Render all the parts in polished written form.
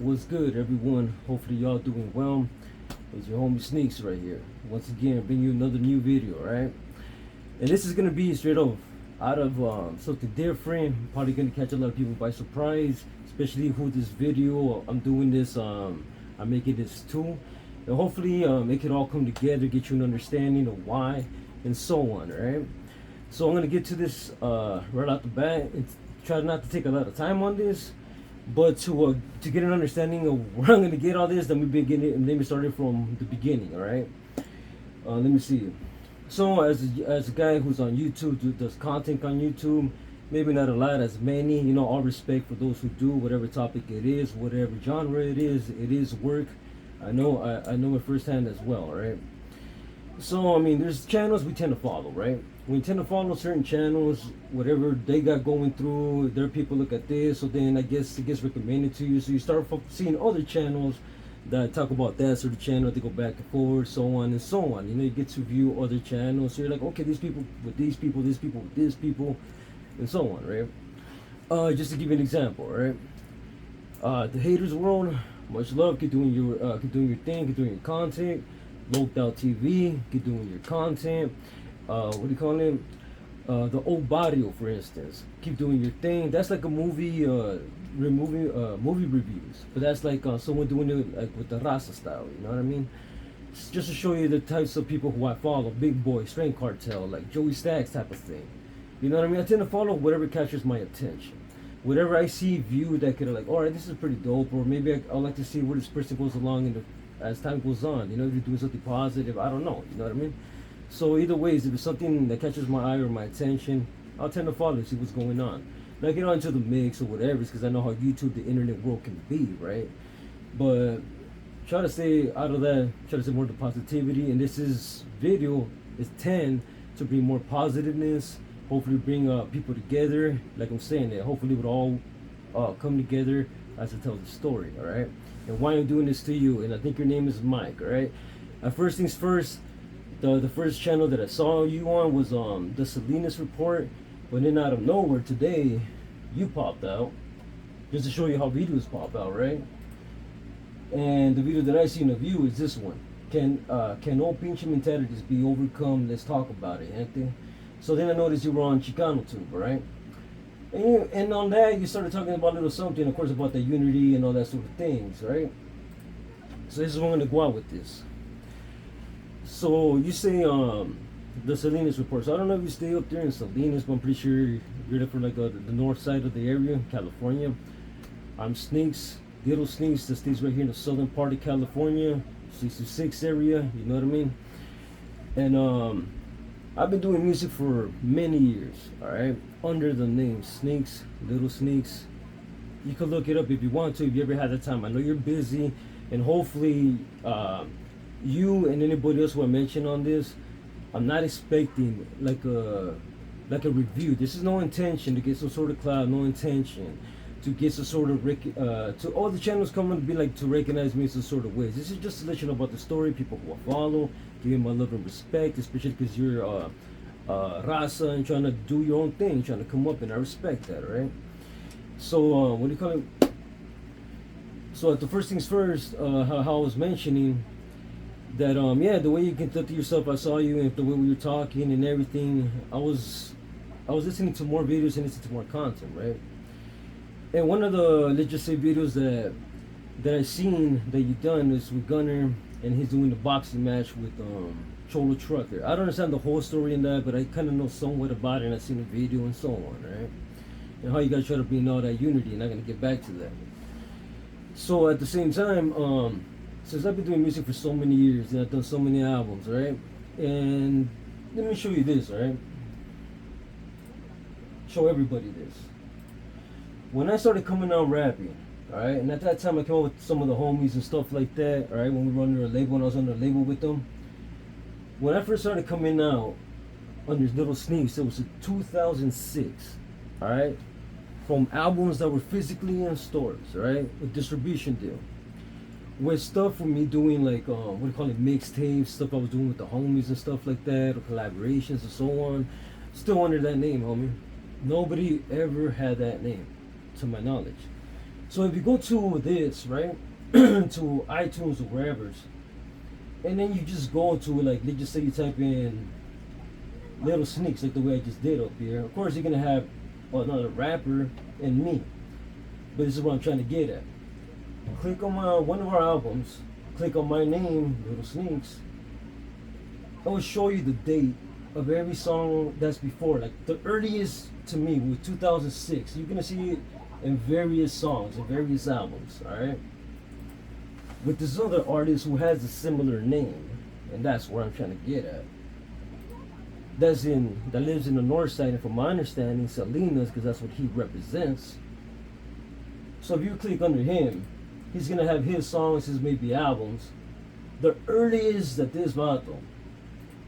What's good, everyone? Hopefully y'all doing well. It's your homie Sneaks right here. Once again, bring you another new video, right? And this is gonna be straight off out of something different. Probably gonna catch a lot of people by surprise, especially who this video. I'm doing this. I'm making this too, and hopefully make it all come together, get you an understanding of why, and so on, right? So I'm gonna get to this right out the bat and try not to take a lot of time on this. But to get an understanding of where I'm gonna get all this, let me begin it and let me start it from the beginning. All right. Let me see. So as a guy who's on YouTube, does content on YouTube, maybe not a lot, as many. You know, all respect for those who do whatever topic it is, whatever genre it is. It is work. I know it firsthand as well. Right. So I mean, there's channels we tend to follow, right? We tend to follow certain channels, whatever they got going through. Their people look at this, so then I guess it gets recommended to you. So you start seeing other channels that talk about that sort of channel. They go back and forth, so on and so on. You know, you get to view other channels. So you're like, okay, these people with these people, these people with these people, and so on, right? Just to give you an example, right? The haters world, much love. Keep doing your thing. Keep doing your content. Loped Out TV, keep doing your content. What do you call it? The old barrio, for instance, keep doing your thing. That's like a movie, movie reviews, but that's like someone doing it like with the Rasa style. You know what I mean? It's just to show you the types of people who I follow: Big Boy, Strength Cartel, like Joey Stacks type of thing. You know what I mean? I tend to follow whatever catches my attention. Whatever I see viewed that could like, all right, this is pretty dope, or maybe I'd like to see where this person goes along in the as time goes on. You know, if you're doing something positive, I don't know. You know what I mean? So either ways, if it's something that catches my eye or my attention, I'll tend to follow, see what's going on. Not get on into the mix or whatever, because I know how YouTube, the internet world can be, right? But try to stay out of that. Try to stay more to positivity. And this is video is 10 to bring more positiveness. Hopefully bring people together. Like I'm saying, that hopefully it would all come together as it tells the story, all right? And why I'm doing this to you, and I think your name is Mike, all right? First things first, the first channel that I saw you on was the Salinas Report, but then out of nowhere today, you popped out, just to show you how videos pop out, right? And the video that I seen of you is this one. Can all pinche mentalities be overcome? Let's talk about it, gente. So then I noticed you were on Chicano Tube, right? And on that, you started talking about a little something, of course, about the unity and all that sort of things, right? So this is where I'm going to go out with this. So you say the Salinas Report. So I don't know if you stay up there in Salinas, but I'm pretty sure you're there for like the north side of the area, California. I'm Sneaks, little Sneaks that stays right here in the southern part of California, 66 area, you know what I mean? And I've been doing music for many years, alright? Under the name Sneaks, Little Sneaks. You can look it up if you want to, if you ever had the time. I know you're busy, and hopefully you and anybody else who I mentioned on this, I'm not expecting like a review. This is no intention to get some sort of clout, no intention to get some sort of to all the channels coming to be like to recognize me in some sort of ways. This is just to let you know about the story, people who I follow, give you my love and respect, especially because you're Rasa and trying to do your own thing, trying to come up, and I respect that, right? So what do you call it? So at the first things first, how I was mentioning that yeah, the way you conducted yourself, I saw you, and the way we were talking and everything, I was listening to more videos and listening to more content, right? And one of the, let's just say, videos that I seen that you done is with Gunner, and he's doing the boxing match with Cholo Trucker. I don't understand the whole story in that, but I kind of know somewhat about it, and I seen the video and so on, right? And how you guys try to bring all that unity, and I'm gonna get back to that. So at the same time, since I've been doing music for so many years and I've done so many albums, right? And let me show you this, right? Show everybody this. When I started coming out rapping, alright, and at that time I came up with some of the homies and stuff like that, alright, when we were under a label, and I was under a label with them. When I first started coming out under Little Sneaks, it was in 2006, alright, from albums that were physically in stores, alright, with distribution deal. With stuff with me doing like, what do you call it, mixtapes, stuff I was doing with the homies and stuff like that, or collaborations and so on, still under that name, homie. Nobody ever had that name, to my knowledge. So if you go to this, right, to iTunes or wherever, and then you just go to, like, let's just say you type in Little Sneaks, like the way I just did up here. Of course, you're gonna have another rapper and me, but this is what I'm trying to get at. Click on one of our albums, click on my name, Little Sneaks. I will show you the date of every song that's before. Like the earliest to me was 2006. You're gonna see it in various songs, in various albums. All right. With this other artist who has a similar name, and that's where I'm trying to get at. That lives in the north side, and from my understanding, Salinas, because that's what he represents. So if you click under him, he's gonna have his songs, his maybe albums. The earliest that this vato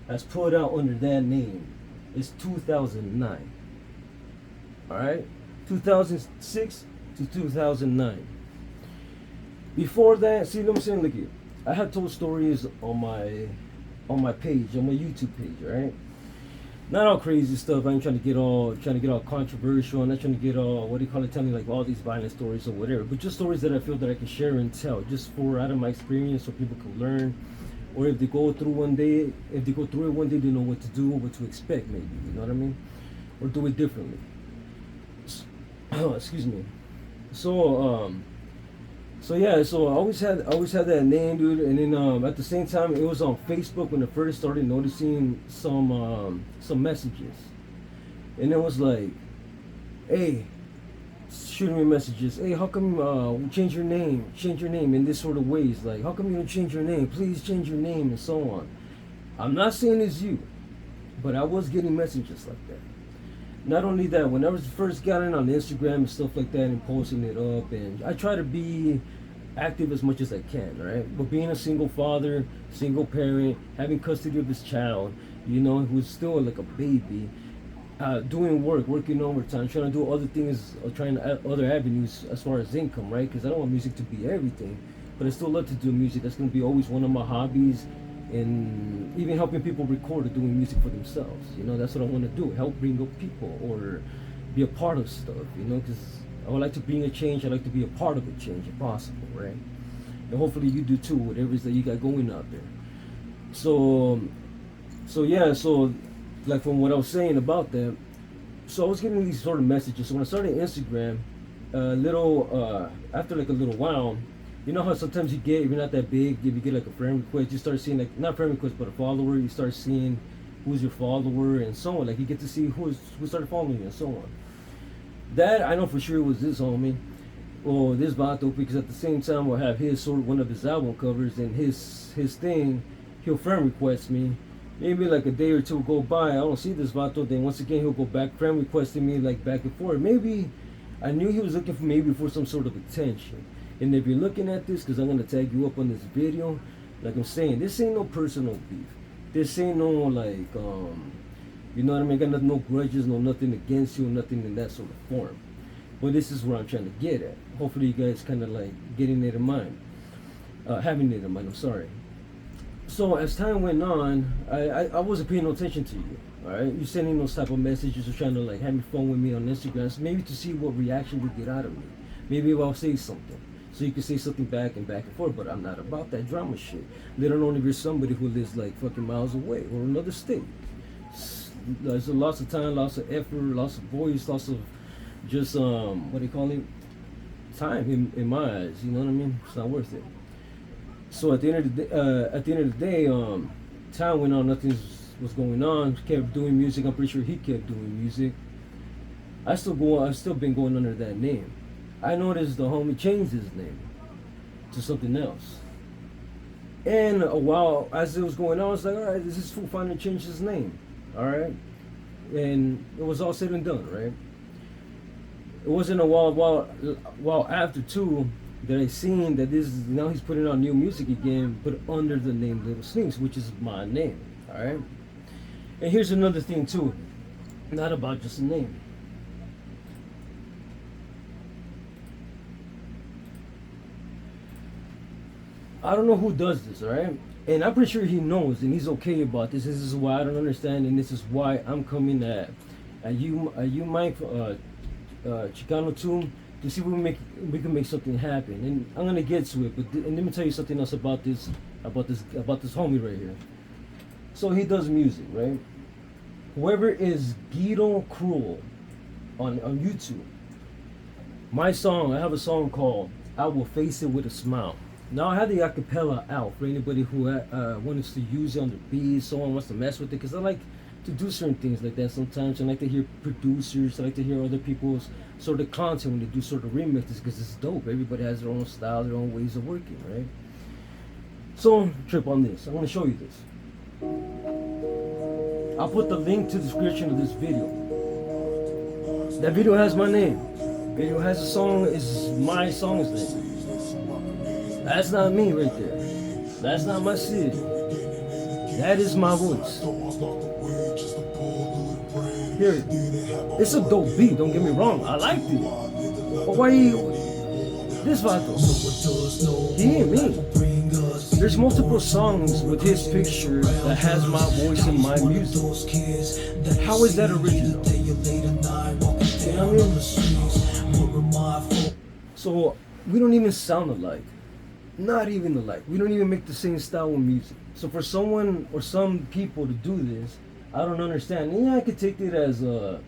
has put out under that name is 2009. Alright? 2006 to 2009. Before that, see what I'm saying? Look here. I have told stories on my page, on my YouTube page, right? Not all crazy stuff. I ain't trying to get all controversial. I'm not trying to get all, what do you call it, tell me like all these violent stories or whatever. But just stories that I feel that I can share and tell, just for out of my experience, so people can learn. Or if they go through it one day, they know what to do, what to expect, maybe. You know what I mean? Or do it differently. Excuse me. So yeah, so I always had that name, dude, and then at the same time, it was on Facebook when I first started noticing some messages, and it was like, hey, shooting me messages, hey, how come change your name in this sort of ways, like how come you don't change your name, please change your name, and so on. I'm not saying it's you, but I was getting messages like that. Not only that, when I was first got in on Instagram and stuff like that and posting it up, and I try to be active as much as I can, right? But being a single father, single parent, having custody of his child, you know, who's still like a baby, doing work, working overtime, trying to do other things, trying other avenues as far as income, right? Because I don't want music to be everything, but I still love to do music. That's going to be always one of my hobbies. And even helping people record or doing music for themselves, you know, that's what I want to do. Help bring up people or be a part of stuff, you know, because I would like to bring a change. I like to be a part of a change if possible, right? And hopefully you do too, whatever it is that you got going out there. So yeah, so like from what I was saying about that, so I was getting these sort of messages. So when I started Instagram, after like a little while, you know how sometimes you get, if you're not that big, if you get like a friend request, you start seeing like, not friend request, but a follower, you start seeing who's your follower and so on. Like you get to see who started following you and so on. That, I know for sure was this homie, or this vato, because at the same time we'll have one of his album covers and his thing, he'll friend request me. Maybe like a day or two go by, I don't see this vato, then once again he'll go back, friend requesting me like back and forth. Maybe, I knew he was looking for some sort of attention. And if you're looking at this, because I'm going to tag you up on this video, like I'm saying, this ain't no personal beef. This ain't no, like, you know what I mean? I got no grudges, no nothing against you, nothing in that sort of form. But this is where I'm trying to get at. Hopefully you guys kind of like getting it in mind. Having it in mind, I'm sorry. So as time went on, I wasn't paying no attention to you. Alright? You're sending those type of messages or trying to like have me phone with me on Instagram. So maybe to see what reaction you get out of me. Maybe if I'll say something. So you can say something back and forth, but I'm not about that drama shit. Let alone if you're somebody who lives like fucking miles away or another state. There's lots of time, lots of effort, lots of voice, lots of just what do you call it? Time in my eyes. You know what I mean? It's not worth it. So at the end of the day, time went on. Nothing was going on. Kept doing music. I'm pretty sure he kept doing music. I've still been going under that name. I noticed the homie changed his name to something else. And a while as it was going on, I was like, all right, this is fool finally changed his name. All right. And it was all said and done, right? It wasn't a while after too that I seen that now he's putting out new music again, but under the name Little Sneaks, which is my name. All right. And here's another thing too, not about just a name. I don't know who does this, alright? And I'm pretty sure he knows and he's okay about this. This is why I don't understand, and this is why I'm coming at you Mike Chicano too, to see if we can make something happen. And I'm gonna get to it, but and let me tell you something else about this homie right here. So he does music, right? Whoever is Guido Cruel on YouTube. My song, I have a song called "I Will Face It with a Smile." Now I have the acapella out for anybody who wants to use it on the beat, someone wants to mess with it, because I like to do certain things like that sometimes. I like to hear producers, I like to hear other people's sort of content when they do sort of remixes, because it's dope. Everybody has their own style, their own ways of working, right? So, trip on this. I want to show you this. I'll put the link to the description of this video. That video has my name. Video has a song, is my song's name. That's not me right there. That's not my Sid. That is my voice. Here, it's a dope beat, don't get me wrong. I liked it. But why this vato? He ain't me. There's multiple songs with his picture that has my voice and my music. How is that original? You know what I mean? So we don't even sound alike. Not even alike. We don't even make the same style of music. So for someone or some people to do this, I don't understand. And yeah, I could take it as a,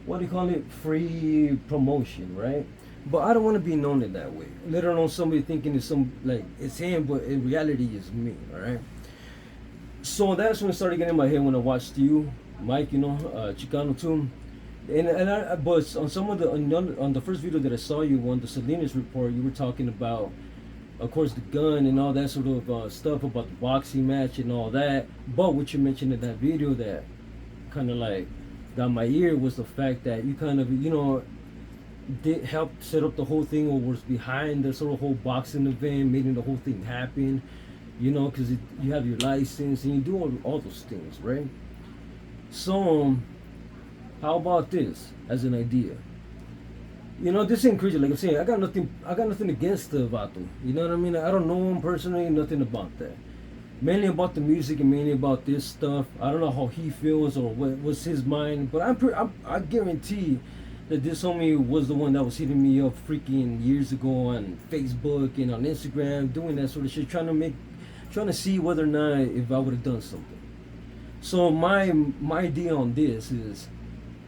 what do you call it, free promotion, right? But I don't want to be known in that way. Let alone somebody thinking it's it's him, but in reality it's me, all right? So that's when it started getting in my head when I watched you, Mike, Chicano too. But on some of on the first video that I saw you on the Salinas report, you were talking about, of course, the gun and all that sort of stuff about the boxing match and all that. But what you mentioned in that video that kind of like got my ear was the fact that you kind of, did help set up the whole thing, or was behind the sort of whole boxing event, making the whole thing happen, because you have your license and you do all those things, right? So, how about this as an idea? This ain't crazy. Like I'm saying, I got nothing against the vato. You know what I mean? I don't know him personally, nothing about that. Mainly about the music and mainly about this stuff. I don't know how he feels or what's his mind, but I guarantee that this homie was the one that was hitting me up freaking years ago on Facebook and on Instagram, doing that sort of shit, trying to see whether or not if I would have done something. So my idea on this is,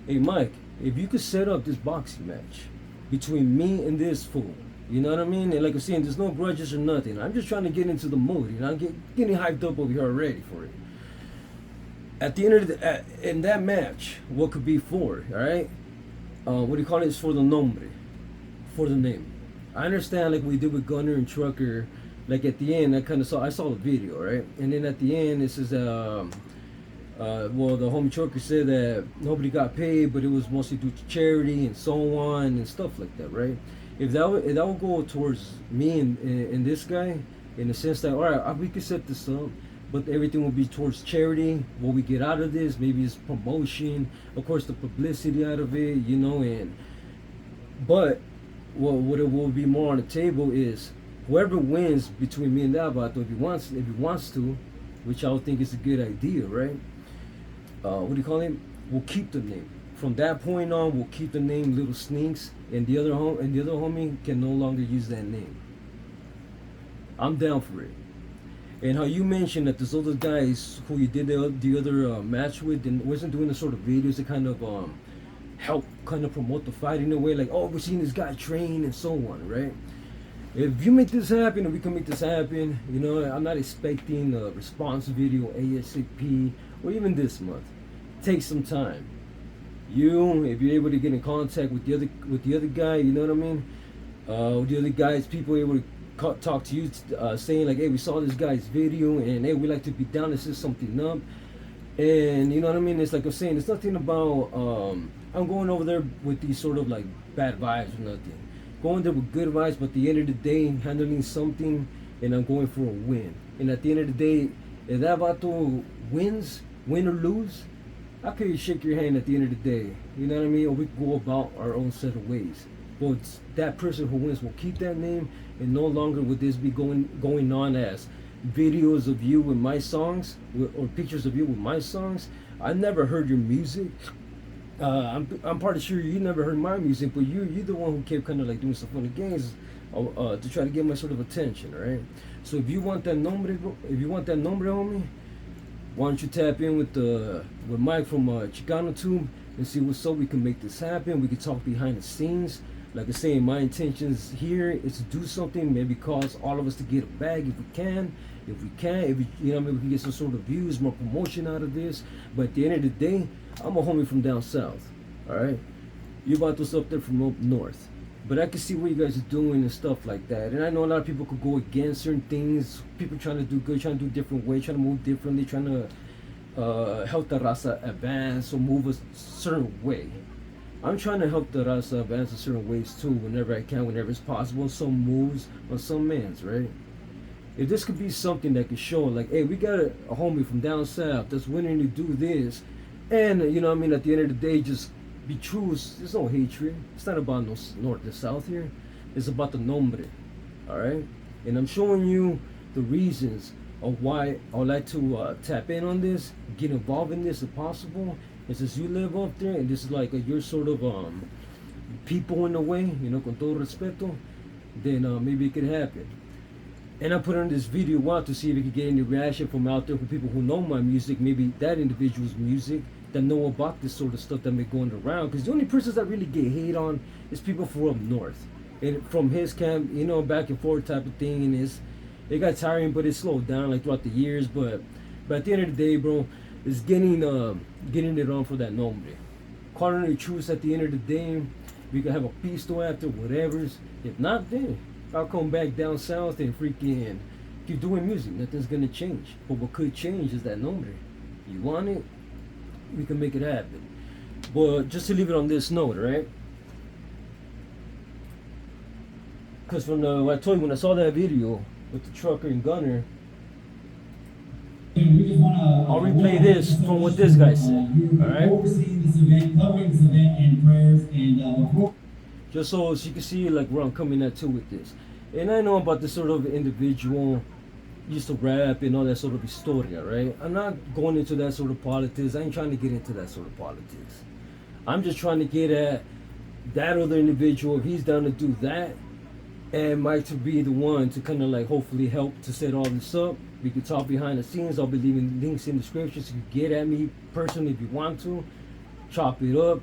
hey Mike, if you could set up this boxing match between me and this fool, you know what I mean? And like I'm saying, there's no grudges or nothing. I'm just trying to get into the mood, I'm getting hyped up over here already for it. At the end of in that match, what could be for, all right? What do you call it? It's for the nombre, for the name. I understand, like we did with Gunner and Trucker. Like at the end, I saw the video, right? And then at the end, it says, the homie Trucker said that nobody got paid, but it was mostly due to charity and so on and stuff like that, right? If that would go towards me and this guy, in the sense that, all right, we could set this up, but everything will be towards charity. What we get out of this, maybe it's promotion, of course, the publicity out of it, but what it will be more on the table is whoever wins between me and that vato, if he wants to, which I would think is a good idea, right? What do you call him? We'll keep the name. From that point on, we'll keep the name Little Sneaks, and the other homie can no longer use that name. I'm down for it. And how you mentioned that those other guys who you did the other match with and wasn't doing the sort of videos that kind of help kind of promote the fight in a way, like, oh, we're seeing this guy train and so on, right? If you make this happen, and we can make this happen, I'm not expecting a response video ASAP or even this month. Take some time. If you're able to get in contact with the other guy, you know what I mean? The other guys, people able to talk to you, saying like, hey, we saw this guy's video, and hey, we like to be down to set something up, and you know what I mean? It's like I'm saying, it's nothing about I'm going over there with these sort of like bad vibes or nothing. Going there with good vibes, but at the end of the day, handling something, and I'm going for a win. And at the end of the day, if that vato wins, win or lose, I could shake your hand at the end of the day. You know what I mean? Or we can go about our own set of ways. But that person who wins will keep that name, and no longer would this be going on as videos of you with my songs or pictures of you with my songs. I never heard your music. I'm pretty sure you never heard my music, but you're the one who kept kind of like doing some funny games to try to get my sort of attention, right? So if you want that nombre, homie, why don't you tap in with Mike from Chicano Tube and see what's up? We can make this happen. We can talk behind the scenes. Like I say, my intentions here is to do something, maybe cause all of us to get a bag if we can. If we can, if we, you know, maybe we can get some sort of views, more promotion out of this. But at the end of the day, I'm a homie from down south. All right, you about to up there from up north. But I can see what you guys are doing and stuff like that. And I know a lot of people could go against certain things. People trying to do good, trying to do different ways, trying to move differently, trying to help the raza advance or move a certain way. I'm trying to help the raza advance in certain ways too, whenever I can, whenever it's possible. Some moves on some mans, right? If this could be something that could show, like, hey, we got a homie from down south that's willing to do this, and you know what I mean, at the end of the day, just be true. There's no hatred. It's not about no north and south here. It's about the nombre, all right? And I'm showing you the reasons of why I would like to tap in on this, get involved in this if possible. And since you live up there, and this is like your sort of people in a way, you know, con todo respeto, then maybe it could happen. And I put on this video out to see if we could get any reaction from out there from people who know my music, maybe that individual's music, that know about this sort of stuff that may going around. Because the only persons that really get hate on is people from up north. And from his camp, you know, back and forth type of thing. And it got tiring, but it slowed down like throughout the years. But at the end of the day, bro, it's getting it on for that nombre. Calling it a truce at the end of the day. We can have a pisto after, whatever's. If not, then I'll come back down south and freaking keep doing music. Nothing's gonna change. But what could change is that nombre. You want it? We can make it happen. But just to leave it on this note, right? Because from I told you when I saw that video with the trucker and gunner, I'll replay this from what this guy said. All right. Overseeing this event, covering this event, and prayers and just so you can see like where I'm coming at too with this. And I know about this sort of individual used to rap and all that sort of historia, right? I'm not going into that sort of politics. I ain't trying to get into that sort of politics. I'm just trying to get at that other individual, if he's down to do that, and Mike to be the one to kind of like hopefully help to set all this up. We could talk behind the scenes. I'll be leaving links in the description so you can get at me personally if you want to. Chop it up.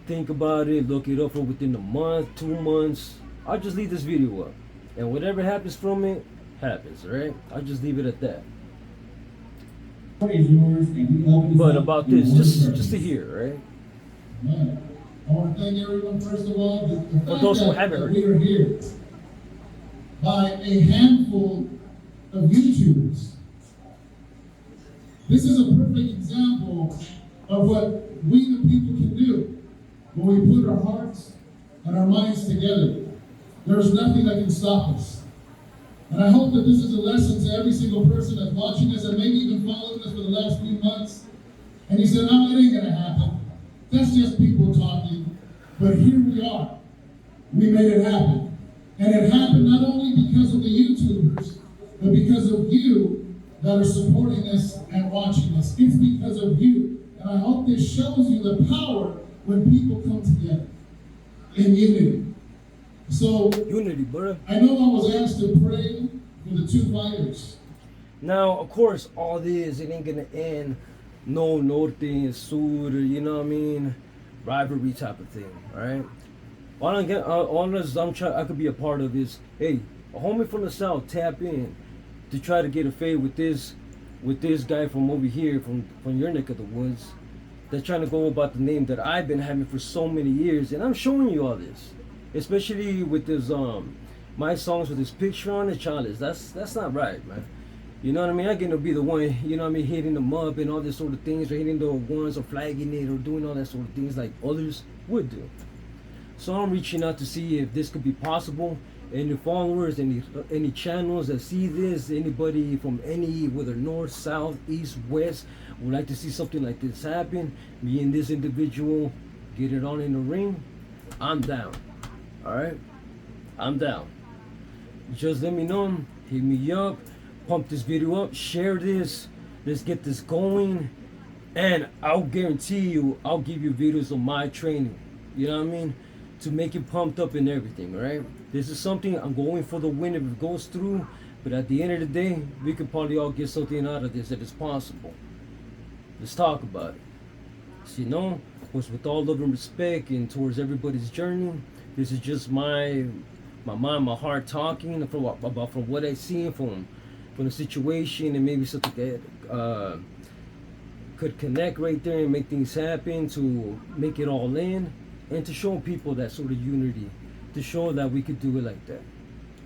Think about it. Look it up for within a month, 2 months. I'll just leave this video up. And whatever happens from it, happens, alright? I'll just leave it at that. But about this, just to hear, right? I want to thank everyone, first of all, for those who haven't heard. We are here by a handful of YouTubers. This is a perfect example of what we the people can do when we put our hearts and our minds together. There's nothing that can stop us. And I hope that this is a lesson to every single person that's watching us and maybe even following us for the last few months. And you said, no, it ain't gonna happen. That's just people talking. But here we are. We made it happen. And it happened not only because of the YouTubers, but because of you that are supporting us and watching us. It's because of you. And I hope this shows you the power when people come together in unity. So, unity, bro. I know I was asked to pray for the two fighters. Now, of course, all this, it ain't gonna end no norte and sur, you know what I mean? Rivalry type of thing, alright? All I could be a part of is, hey, a homie from the south tap in to try to get a fade with this guy from over here, from your neck of the woods, that's trying to go about the name that I've been having for so many years, and I'm showing you all this. Especially with this my songs with this picture on it, Charles. That's not right, man. You know what I mean? I get to be the one, you know what I mean, hitting them up and all this sort of things, or hitting the ones or flagging it or doing all that sort of things like others would do. So I'm reaching out to see if this could be possible. Any followers, any channels that see this, anybody from any, whether north, south, east, west, would like to see something like this happen. Me and this individual get it on in the ring. I'm down. Alright? I'm down. Just let me know. Hit me up. Pump this video up. Share this. Let's get this going. And I'll guarantee you, I'll give you videos of my training. You know what I mean? To make you pumped up and everything, right? This is something I'm going for the win if it goes through. But at the end of the day, we could probably all get something out of this if it's possible. Let's talk about it. So, you know, was with all love and respect and towards everybody's journey. This is just my mind, my heart talking from what I see from the situation, and maybe something that could connect right there and make things happen, to make it all in, and to show people that sort of unity, to show that we could do it like that.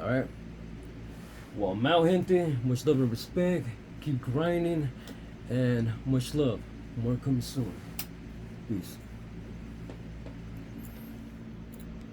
All right. Well, I'm out, gente. Much love and respect. Keep grinding, and much love. More coming soon. Peace.